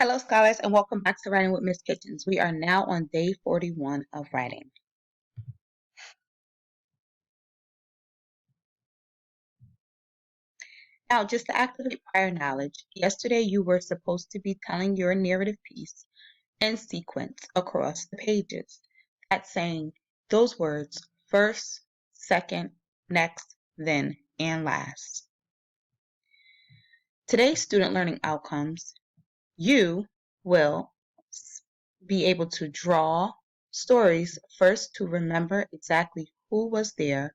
Hello, scholars, and welcome back to Writing with Miss Kitchens. We are now on day 41 of writing. Now, just to activate prior knowledge, yesterday you were supposed to be telling your narrative piece in sequence across the pages. That's saying those words first, second, next, then, and last. Today's student learning outcomes, you will be able to draw stories first to remember exactly who was there,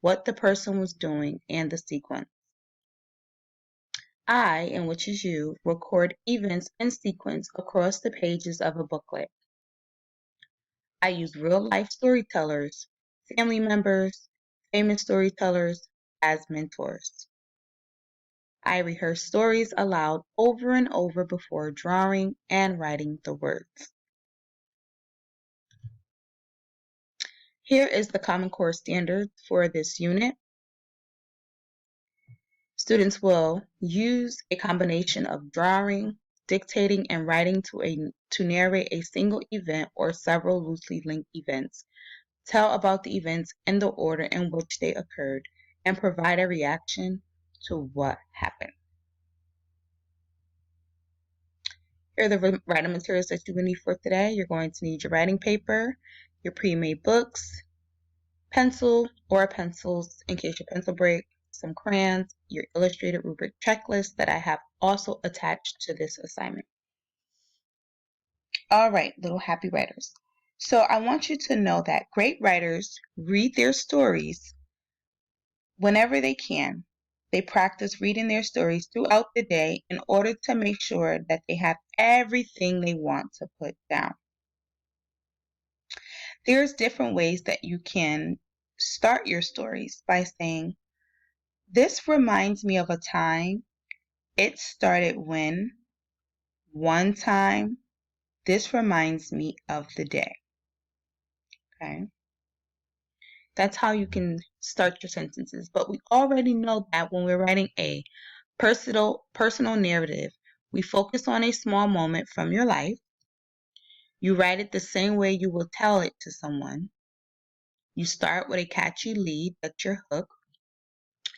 what the person was doing, and the sequence. I, and which is you, record events in sequence across the pages of a booklet. I use real-life storytellers, family members, famous storytellers as mentors. I rehearse stories aloud over and over before drawing and writing the words. Here is the Common Core standard for this unit. Students will use a combination of drawing, dictating, and writing to narrate a single event or several loosely linked events, tell about the events in the order in which they occurred, and provide a reaction to what happened. Here are the writing materials that you will need for today. You're going to need your writing paper, your pre-made books, pencil or pencils in case your pencil breaks, some crayons, your illustrated rubric checklist that I have also attached to this assignment. All right, little happy writers. So I want you to know that great writers read their stories whenever they can. They practice reading their stories throughout the day in order to make sure that they have everything they want to put down. There's different ways that you can start your stories by saying, this reminds me of a time. It started when, one time, this reminds me of the day. Okay? That's how you can start your sentences. But we already know that when we're writing a personal narrative, we focus on a small moment from your life. You write it the same way you will tell it to someone. You start with a catchy lead, that's your hook.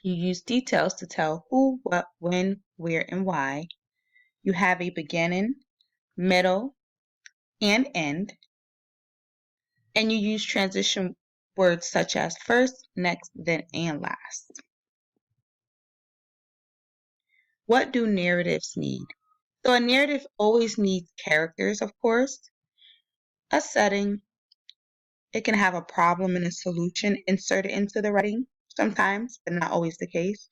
You use details to tell who, what, when, where, and why. You have a beginning, middle, and end. And you use transition words such as first, next, then, and last. What do narratives need? So a narrative always needs characters, of course, a setting. It can have a problem and a solution inserted into the writing sometimes, but not always the case.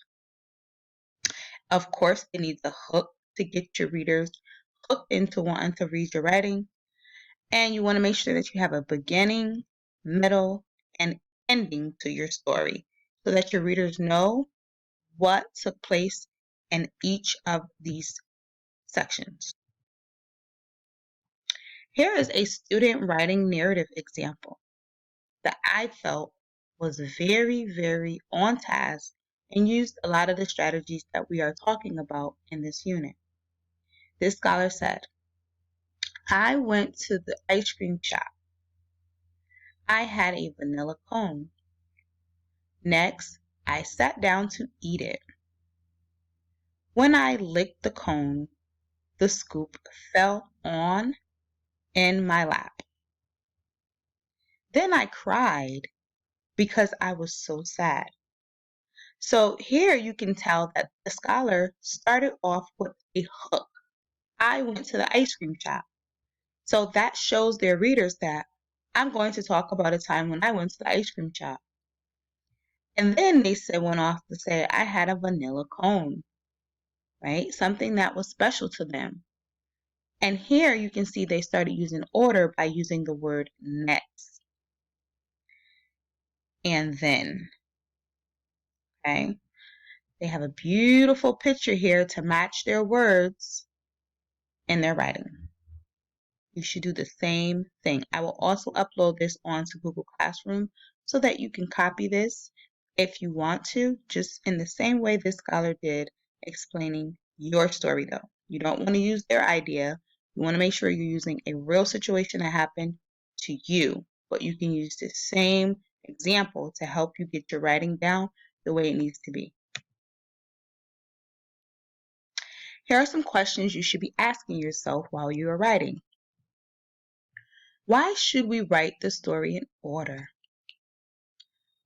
Of course, it needs a hook to get your readers hooked into wanting to read your writing. And you want to make sure that you have a beginning, middle, and ending to your story so that your readers know what took place in each of these sections. Here is a student writing narrative example that I felt was very, very on task and used a lot of the strategies that we are talking about in this unit. This scholar said, I went to the ice cream shop. I had a vanilla cone. Next, I sat down to eat it. When I licked the cone, the scoop fell on in my lap. Then I cried because I was so sad. So here you can tell that the scholar started off with a hook. I went to the ice cream shop. So that shows their readers that I'm going to talk about a time when I went to the ice cream shop. And then they went off to say I had a vanilla cone, right? Something that was special to them. And here you can see they started using order by using the word next and then, okay? They have a beautiful picture here to match their words in their writing. You should do the same thing. I will also upload this onto Google Classroom so that you can copy this if you want to, just in the same way this scholar did, explaining your story though. You don't want to use their idea. You want to make sure you're using a real situation that happened to you, but you can use the same example to help you get your writing down the way it needs to be. Here are some questions you should be asking yourself while you are writing. Why should we write the story in order?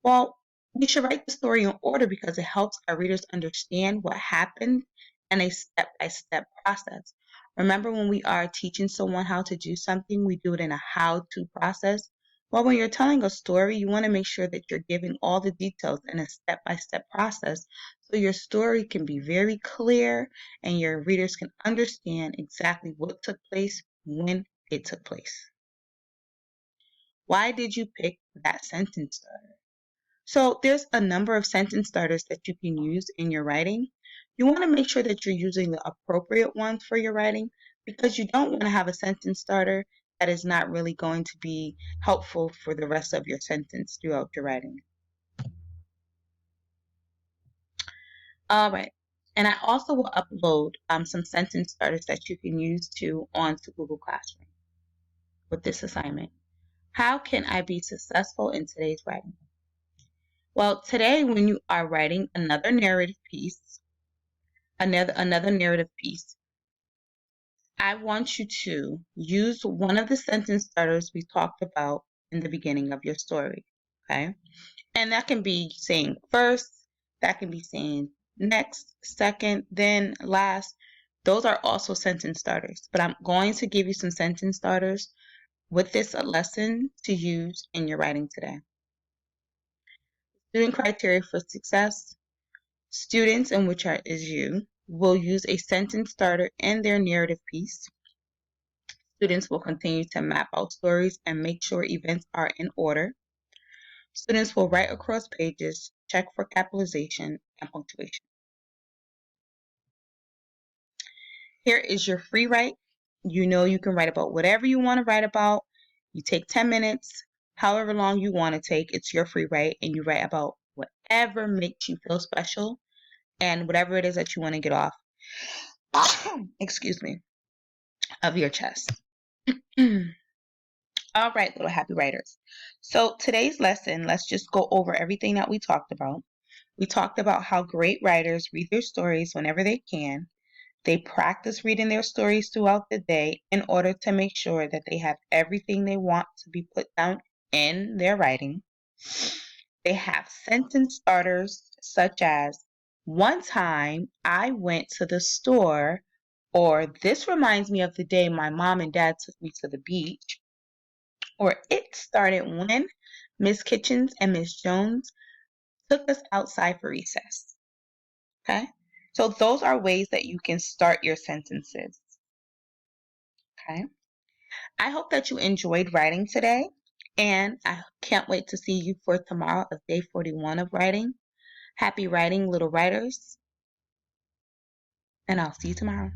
Well, we should write the story in order because it helps our readers understand what happened in a step-by-step process. Remember, when we are teaching someone how to do something, we do it in a how-to process. Well, when you're telling a story, you want to make sure that you're giving all the details in a step-by-step process so your story can be very clear and your readers can understand exactly what took place when it took place. Why did you pick that sentence starter? So there's a number of sentence starters that you can use in your writing. You want to make sure that you're using the appropriate ones for your writing because you don't want to have a sentence starter that is not really going to be helpful for the rest of your sentence throughout your writing. All right. And I also will upload some sentence starters that you can use onto Google Classroom with this assignment. How can I be successful in today's writing? Well, today when you are writing another narrative piece, I want you to use one of the sentence starters we talked about in the beginning of your story, okay? And that can be saying first, that can be saying next, second, then last. Those are also sentence starters, but I'm going to give you some sentence starters with this lesson to use in your writing today. Student criteria for success. Students, in which is you, will use a sentence starter in their narrative piece. Students will continue to map out stories and make sure events are in order. Students will write across pages, check for capitalization and punctuation. Here is your free write. You know you can write about whatever you want to write about. You take 10 minutes, however long you want to take. It's your free write, and you write about whatever makes you feel special and whatever it is that you want to get off, excuse me, of your chest. All right, little happy writers. So today's lesson, let's just go over everything that we talked about. We talked about how great writers read their stories whenever they can. They practice reading their stories throughout the day in order to make sure that they have everything they want to be put down in their writing. They have sentence starters such as, one time I went to the store, or this reminds me of the day my mom and dad took me to the beach, or it started when Miss Kitchens and Miss Jones took us outside for recess. Okay? So those are ways that you can start your sentences. Okay? I hope that you enjoyed writing today, and I can't wait to see you for tomorrow of day 41 of writing. Happy writing, little writers, and I'll see you tomorrow.